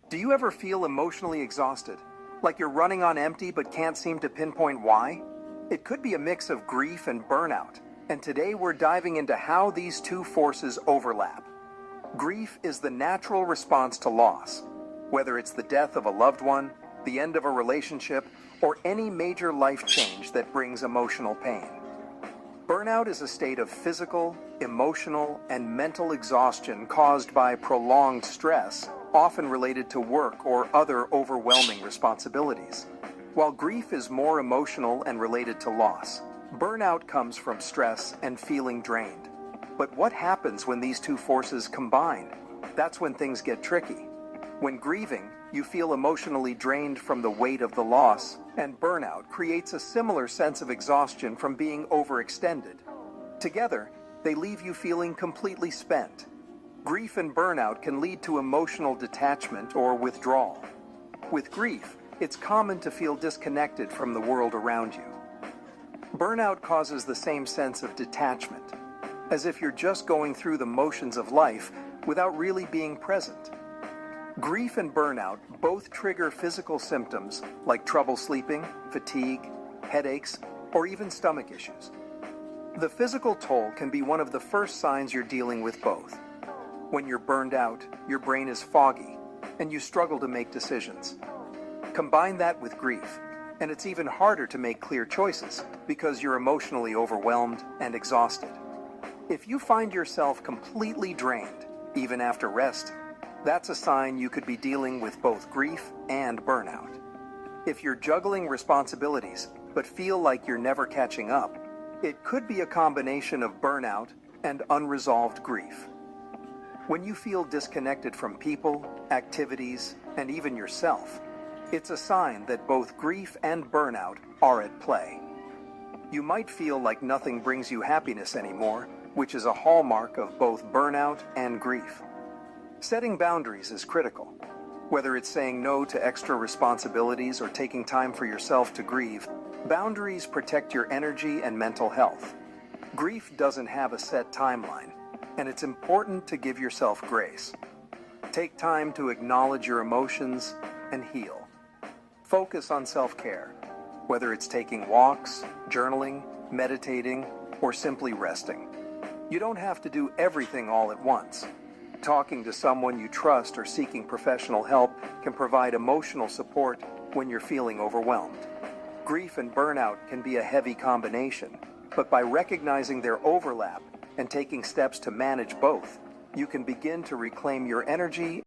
Do you ever feel emotionally exhausted? Like you're running on empty but can't seem to pinpoint why? It could be a mix of grief and burnout, and today we're diving into how these two forces overlap. Grief is the natural response to loss, whether it's the death of a loved one, the end of a relationship, or any major life change that brings emotional pain. Burnout is a state of physical, emotional, and mental exhaustion caused by prolonged stress, often related to work or other overwhelming responsibilities. While grief is more emotional and related to loss, burnout comes from stress and feeling drained. But what happens when these two forces combine? That's when things get tricky. When grieving, you feel emotionally drained from the weight of the loss, and burnout creates a similar sense of exhaustion from being overextended. Together, they leave you feeling completely spent. Grief and burnout can lead to emotional detachment or withdrawal. With grief, it's common to feel disconnected from the world around you. Burnout causes the same sense of detachment, as if you're just going through the motions of life without really being present. Grief and burnout both trigger physical symptoms like trouble sleeping, fatigue, headaches, or even stomach issues. The physical toll can be one of the first signs you're dealing with both. When you're burned out, your brain is foggy, and you struggle to make decisions. Combine that with grief, and it's even harder to make clear choices because you're emotionally overwhelmed and exhausted. If you find yourself completely drained, even after rest, that's a sign you could be dealing with both grief and burnout. If you're juggling responsibilities but feel like you're never catching up, it could be a combination of burnout and unresolved grief. When you feel disconnected from people, activities, and even yourself, it's a sign that both grief and burnout are at play. You might feel like nothing brings you happiness anymore, which is a hallmark of both burnout and grief. Setting boundaries is critical. Whether it's saying no to extra responsibilities or taking time for yourself to grieve, boundaries protect your energy and mental health. Grief doesn't have a set timeline, and it's important to give yourself grace. Take time to acknowledge your emotions and heal. Focus on self-care, whether it's taking walks, journaling, meditating, or simply resting. You don't have to do everything all at once. Talking to someone you trust or seeking professional help can provide emotional support when you're feeling overwhelmed. Grief and burnout can be a heavy combination, but by recognizing their overlap and taking steps to manage both, you can begin to reclaim your energy